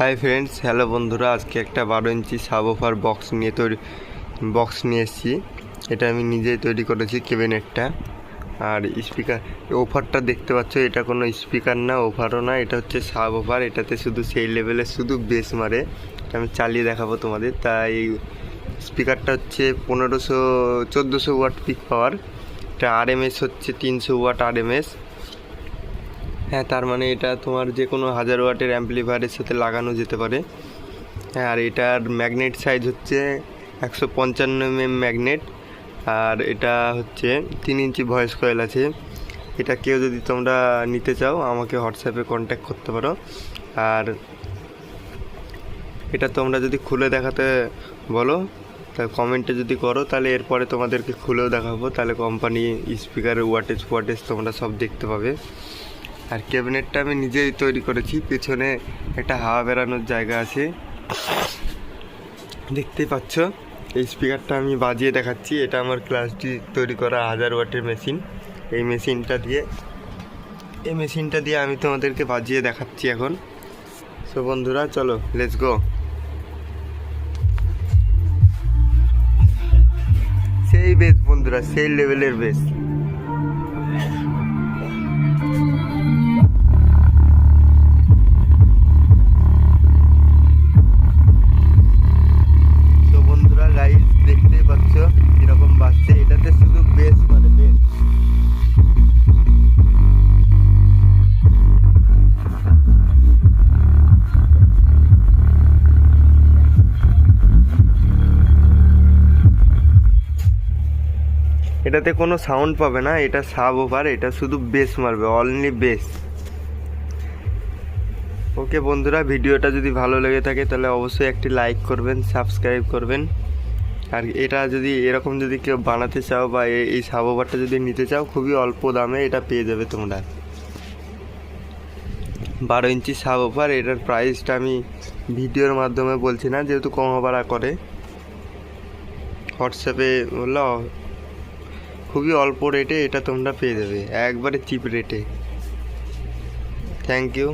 Hi friends, hello বন্ধুরা। আজকে একটা 12 ইঞ্চি সাবওফার বক্স নিয়ে এসেছি। এটা আমি নিজেই তৈরি করেছি, ক্যাবিনেটটা। আর স্পিকার ওফারটা দেখতে পাচ্ছ, এটা কোনো স্পিকার না, ওফারও না, এটা হচ্ছে সাবওফার। এটাতে শুধু সেই লেভেলে শুধু বেস মারে। আমি চালিয়ে দেখাবো তোমাদের। তাই স্পিকারটা হচ্ছে 1400 ওয়াট পিক পাওয়ার। এটা আরএমএস হচ্ছে 300 ওয়াট আরএমএস। হ্যাঁ, তার মানে এটা তোমার যে কোনো 1000 ওয়াটের অ্যাম্পলিফায়ারের সাথে লাগানো যেতে পারে। হ্যাঁ, আর এটার ম্যাগনেট সাইজ হচ্ছে 155 ম্যাগনেট। আর এটা হচ্ছে 3 ইঞ্চি ভয়েস কয়েল আছে। এটা কেউ যদি তোমরা নিতে চাও আমাকে হোয়াটসঅ্যাপে কন্ট্যাক্ট করতে পারো। আর এটা তোমরা যদি খুলে দেখাতে বলো, তা কমেন্টে যদি করো, তাহলে এরপরে তোমাদেরকে খুলেও দেখাবো। তাহলে কোম্পানি, স্পিকারের ওয়াটেজ তোমরা সব দেখতে পাবে। আর ক্যাবিনেটটা আমি নিজেই তৈরি করেছি। পেছনে একটা হাওয়া বেরানোর জায়গা আছে, দেখতেই পাচ্ছ। এই স্পিকারটা আমি বাজিয়ে দেখাচ্ছি। এটা আমার ক্লাস ডি তৈরি করা 1000 ওয়াটের মেশিন। এই মেশিনটা দিয়ে আমি তোমাদেরকে বাজিয়ে দেখাচ্ছি এখন। সো বন্ধুরা, চলো লেটস গো। সেই বেস বন্ধুরা, সেই লেভেলের বেস। দেখতেই পাচ্ছ কিরকম বাজছে। এটাতে শুধু বেস মানে বেস। এটাতে কোনো সাউন্ড পাবে না, এটা সাবওফার। এটা শুধু বেস মারবে, অনলি বেস। ওকে বন্ধুরা, ভিডিওটা যদি ভালো লেগে থাকে তাহলে অবশ্যই একটি লাইক করবেন, সাবস্ক্রাইব করবেন। আর এটা যদি এরকম যদি কেউ বানাতে চাও বা এই সাবওফারটা যদি নিতে চাও, খুবই অল্প দামে এটা পেয়ে যাবে তোমরা। 12 ইঞ্চি সাবওফার। এটার প্রাইসটা আমি ভিডিওর মাধ্যমে বলছি না, যেহেতু কমা বাড়া করে। হোয়াটসঅ্যাপে বললো, খুবই অল্প রেটে এটা তোমরা পেয়ে যাবে, একবারে চিপ রেটে। Thank you.